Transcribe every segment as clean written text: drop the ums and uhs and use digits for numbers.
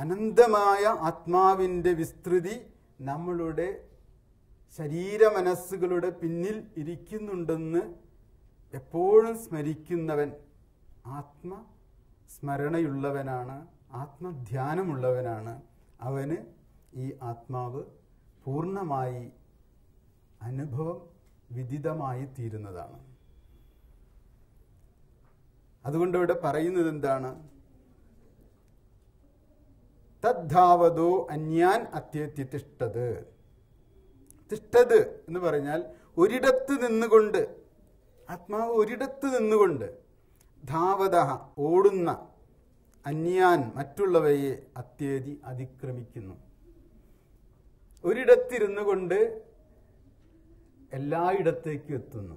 അനന്തമായ ആത്മാവിൻ്റെ വിസ്തൃതി നമ്മളുടെ ശരീര മനസ്സുകളുടെ പിന്നിൽ ഇരിക്കുന്നുണ്ടെന്ന് എപ്പോഴും സ്മരിക്കുന്നവൻ ആത്മസ്മരണയുള്ളവനാണ്, ആത്മധ്യാനമുള്ളവനാണ്. അവന് ഈ ആത്മാവ് പൂർണ്ണമായി അനുഭവം വിദിതമായി തീരുന്നതാണ്. അതുകൊണ്ട് ഇവിടെ പറയുന്നത് എന്താണ്? തദ്ധാവതോ അന്യാൻ അത്യത്തി തിഷ്ടത്. തിഷ്ടത് എന്ന് പറഞ്ഞാൽ ഒരിടത്ത് നിന്നുകൊണ്ട്, ആത്മാവ് ഒരിടത്ത് നിന്നുകൊണ്ട്, ധാവത ഓടുന്ന, അന്യാൻ മറ്റുള്ളവയെ അത്യേതി അതിക്രമിക്കുന്നു. ഒരിടത്തിരുന്നു കൊണ്ട് എല്ലായിടത്തേക്കും എത്തുന്നു.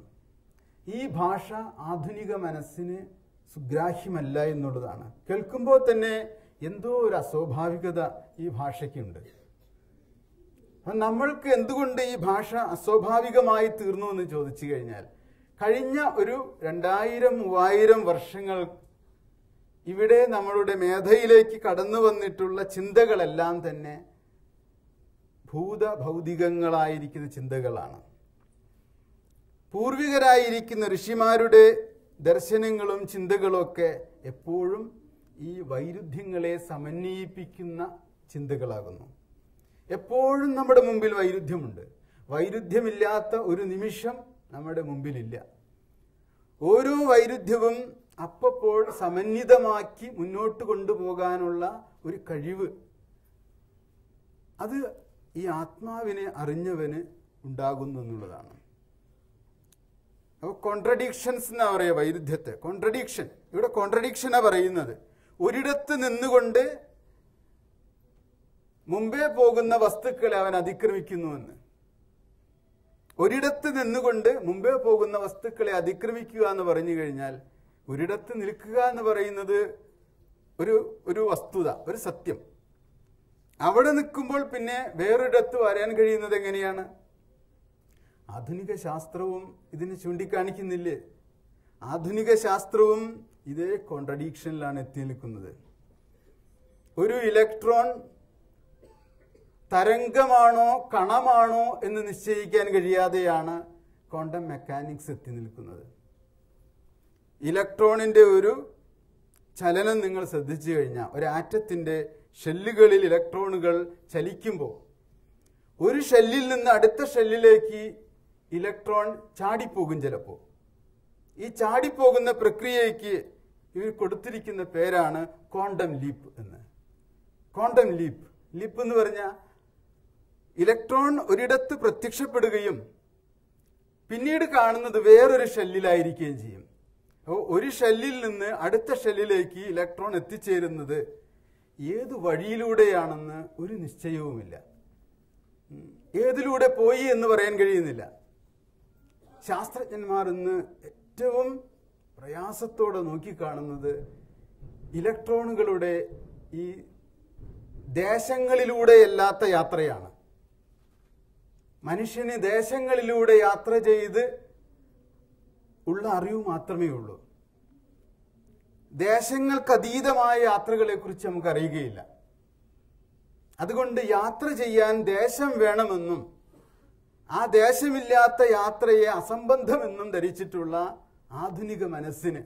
ഈ ഭാഷ ആധുനിക മനസ്സിന് സുഗ്രാഹ്യമല്ല എന്നുള്ളതാണ്. കേൾക്കുമ്പോൾ തന്നെ എന്തോ ഒരു അസ്വാഭാവികത ഈ ഭാഷയ്ക്കുണ്ട്. നമ്മൾക്ക് എന്തുകൊണ്ട് ഈ ഭാഷ അസ്വാഭാവികമായി തീർന്നു എന്ന് ചോദിച്ചു കഴിഞ്ഞാൽ, കഴിഞ്ഞ ഒരു 2000-3000 വർഷങ്ങൾ ഇവിടെ നമ്മളുടെ മേധയിലേക്ക് കടന്നു വന്നിട്ടുള്ള ചിന്തകളെല്ലാം തന്നെ ഭൗതികങ്ങളായിരിക്കുന്ന ചിന്തകളാണ്. പൂർവികരായിരിക്കുന്ന ഋഷിമാരുടെ ദർശനങ്ങളും ചിന്തകളും ഒക്കെ എപ്പോഴും ഈ വൈരുദ്ധ്യങ്ങളെ സമന്വയിപ്പിക്കുന്ന ചിന്തകളാകുന്നു. എപ്പോഴും നമ്മുടെ മുമ്പിൽ വൈരുദ്ധ്യമുണ്ട്. വൈരുദ്ധ്യമില്ലാത്ത ഒരു നിമിഷം നമ്മുടെ മുമ്പിലില്ല. ഓരോ വൈരുദ്ധ്യവും അപ്പോൾ സമന്വിതമാക്കി മുന്നോട്ട് കൊണ്ടുപോകാനുള്ള ഒരു കഴിവ്, അത് ഈ ആത്മാവിനെ അറിഞ്ഞവന് ഉണ്ടാകുന്നു എന്നുള്ളതാണ്. അപ്പോൾ കോൺട്രഡിക്ഷൻസ് എന്നാ പറയുക വൈരുദ്ധ്യത്തെ. കോൺട്രഡിക്ഷൻ, ഇവിടെ കോൺട്രഡിക്ഷനാ പറയുന്നത്. ഒരിടത്ത് നിന്നുകൊണ്ട് മുമ്പേ പോകുന്ന വസ്തുക്കളെ അവൻ അതിക്രമിക്കുന്നുവെന്ന്. ഒരിടത്ത് നിന്നുകൊണ്ട് മുമ്പേ പോകുന്ന വസ്തുക്കളെ അതിക്രമിക്കുക എന്ന് പറഞ്ഞു കഴിഞ്ഞാൽ, ഒരിടത്ത് നിൽക്കുക എന്ന് പറയുന്നത് ഒരു വസ്തുത, ഒരു സത്യം. അവിടെ നിൽക്കുമ്പോൾ പിന്നെ വേറൊരിടത്ത് വരാൻ കഴിയുന്നത് എങ്ങനെയാണ്? ആധുനിക ശാസ്ത്രവും ഇതിന് ചൂണ്ടിക്കാണിക്കുന്നില്ലേ? ആധുനിക ശാസ്ത്രവും ഇതേ കോൺട്രഡിക്ഷനിലാണ് എത്തി നിൽക്കുന്നത്. ഒരു ഇലക്ട്രോൺ തരംഗമാണോ കണമാണോ എന്ന് നിശ്ചയിക്കാൻ കഴിയാതെയാണ് ക്വാണ്ടം മെക്കാനിക്സ് എത്തി നിൽക്കുന്നത്. ഇലക്ട്രോണിൻ്റെ ഒരു ചലനം നിങ്ങൾ ശ്രദ്ധിച്ചു കഴിഞ്ഞാൽ, ഒരു ആറ്റത്തിൻ്റെ ഷെല്ലുകളിൽ ഇലക്ട്രോണുകൾ ചലിക്കുമ്പോൾ ഒരു ഷെല്ലിൽ നിന്ന് അടുത്ത ഷെല്ലിലേക്ക് ഇലക്ട്രോൺ ചാടിപ്പോകും. ചിലപ്പോൾ ഈ ചാടിപ്പോകുന്ന പ്രക്രിയയ്ക്ക് ഇവർ കൊടുത്തിരിക്കുന്ന പേരാണ് ക്വാണ്ടം ലീപ്പ് എന്ന്. ക്വാണ്ടം ലീപ്പ് എന്ന് പറഞ്ഞാൽ ഇലക്ട്രോൺ ഒരിടത്ത് പ്രത്യക്ഷപ്പെടുകയും പിന്നീട് കാണുന്നത് വേറൊരു ഷെല്ലിലായിരിക്കുകയും ചെയ്യും. അപ്പോൾ ഒരു ഷെല്ലിൽ നിന്ന് അടുത്ത ഷെല്ലിലേക്ക് ഇലക്ട്രോൺ എത്തിച്ചേരുന്നത് ഏത് വഴിയിലൂടെയാണെന്ന് ഒരു നിശ്ചയവുമില്ല. ഏതിലൂടെ പോയി എന്ന് പറയാൻ കഴിയുന്നില്ല. ശാസ്ത്രജ്ഞന്മാർ ഇന്ന് ഏറ്റവും പ്രയാസത്തോടെ നോക്കിക്കാണുന്നത് ഇലക്ട്രോണുകളുടെ ഈ ദേശങ്ങളിലൂടെയല്ലാത്ത യാത്രയാണ്. മനുഷ്യന് ദേശങ്ങളിലൂടെ യാത്ര ചെയ്ത് ഉള്ള അറിവ് മാത്രമേ ഉള്ളൂ. ദേശങ്ങൾക്കതീതമായ യാത്രകളെക്കുറിച്ച് നമുക്ക് അറിയുകയില്ല. അതുകൊണ്ട് യാത്ര ചെയ്യാൻ ദേശം വേണമെന്നും ആ ദേശമില്ലാത്ത യാത്രയെ അസംബന്ധമെന്നും ധരിച്ചിട്ടുള്ള ആധുനിക മനസ്സിന്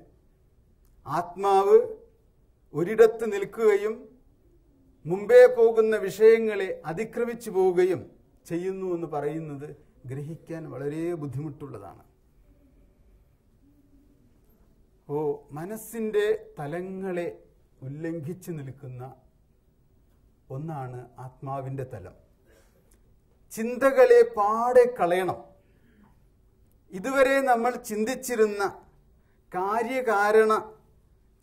ആത്മാവ് ഒരിടത്ത് നിൽക്കുകയും മുമ്പേ പോകുന്ന വിഷയങ്ങളെ അതിക്രമിച്ചു പോവുകയും ചെയ്യുന്നു എന്ന് പറയുന്നത് ഗ്രഹിക്കാൻ വളരെ ബുദ്ധിമുട്ടുള്ളതാണ്. മനസ്സിൻ്റെ തലങ്ങളെ ഉല്ലംഘിച്ച് നിൽക്കുന്ന ഒന്നാണ് ആത്മാവിൻ്റെ തലം. ചിന്തകളെ പാടെ കളയണം. ഇതുവരെ നമ്മൾ ചിന്തിച്ചിരുന്ന കാര്യകാരണ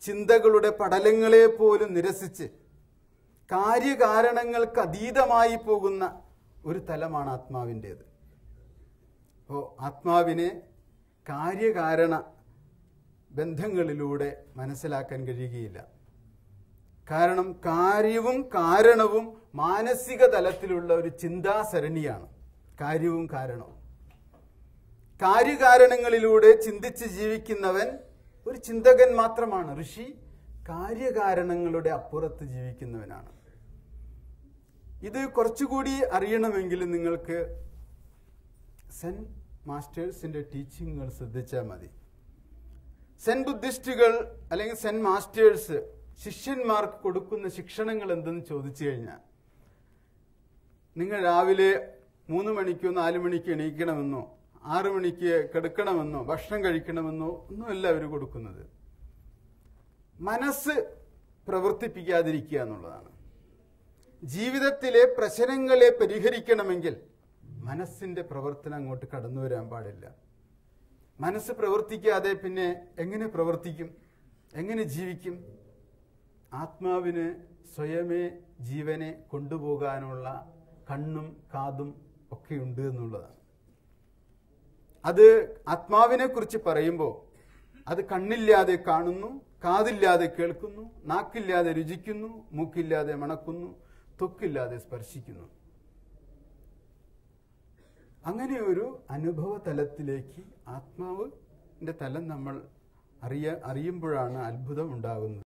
ചിന്തകളുടെ പടലങ്ങളെ പോലും നിരസിച്ച് കാര്യകാരണങ്ങൾക്ക് അതീതമായി പോകുന്ന ഒരു തലമാണ് ആത്മാവിൻ്റേത്. അപ്പോൾ ആത്മാവിനെ കാര്യകാരണ ബന്ധങ്ങളിലൂടെ മനസ്സിലാക്കാൻ കഴിയുകയില്ല. കാരണം കാര്യവും കാരണവും മാനസിക തലത്തിലുള്ള ഒരു ചിന്താസരണിയാണ്. കാര്യവും കാരണവും കാര്യകാരണങ്ങളിലൂടെ ചിന്തിച്ച് ജീവിക്കുന്നവൻ ഒരു ചിന്തകൻ മാത്രമാണ്. ഋഷി കാര്യകാരണങ്ങളുടെ അപ്പുറത്ത് ജീവിക്കുന്നവനാണ്. ഇത് കുറച്ചുകൂടി അറിയണമെങ്കിൽ നിങ്ങൾക്ക് സെൻ മാസ്റ്റേഴ്സിന്റെ ടീച്ചിങ്ങുകൾ ശ്രദ്ധിച്ചാൽ മതി. സെൻ ബുദ്ധിസ്റ്റുകൾ അല്ലെങ്കിൽ സെൻ മാസ്റ്റേഴ്സ് ശിഷ്യന്മാർക്ക് കൊടുക്കുന്ന ശിക്ഷണങ്ങൾ എന്തെന്ന് ചോദിച്ചു കഴിഞ്ഞാൽ, നിങ്ങൾ രാവിലെ 3 മണിക്കോ 4 മണിക്കോ എണീക്കണമെന്നോ 6 മണിക്ക് കിടക്കണമെന്നോ ഭക്ഷണം കഴിക്കണമെന്നോ ഒന്നുമല്ല അവർ കൊടുക്കുന്നത്. മനസ്സ് പ്രവർത്തിപ്പിക്കാതിരിക്കുക എന്നുള്ളതാണ്. ജീവിതത്തിലെ പ്രശ്നങ്ങളെ പരിഹരിക്കണമെങ്കിൽ മനസ്സിന്റെ പ്രവർത്തനം അങ്ങോട്ട് കടന്നു വരാൻ പാടില്ല. മനസ്സ് പ്രവർത്തിക്കാതെ പിന്നെ എങ്ങനെ പ്രവർത്തിക്കും, എങ്ങനെ ജീവിക്കും? ആത്മാവിന് സ്വയമേ ജീവനെ കൊണ്ടുപോകാനുള്ള കണ്ണും കാതും ഒക്കെ ഉണ്ട് എന്നുള്ളതാണ്. അത് ആത്മാവിനെ കുറിച്ച് പറയുമ്പോൾ അത് കണ്ണില്ലാതെ കാണുന്നു, കാതില്ലാതെ കേൾക്കുന്നു, നാക്കില്ലാതെ രുചിക്കുന്നു, മൂക്കില്ലാതെ മണക്കുന്നു, ത്വക്കില്ലാതെ സ്പർശിക്കുന്നു. അങ്ങനെ ഒരു അനുഭവ തലത്തിലേക്ക് ആത്മാവിന്റെ തലം നമ്മൾ അറിയുമ്പോഴാണ് അത്ഭുതം ഉണ്ടാകുന്നത്.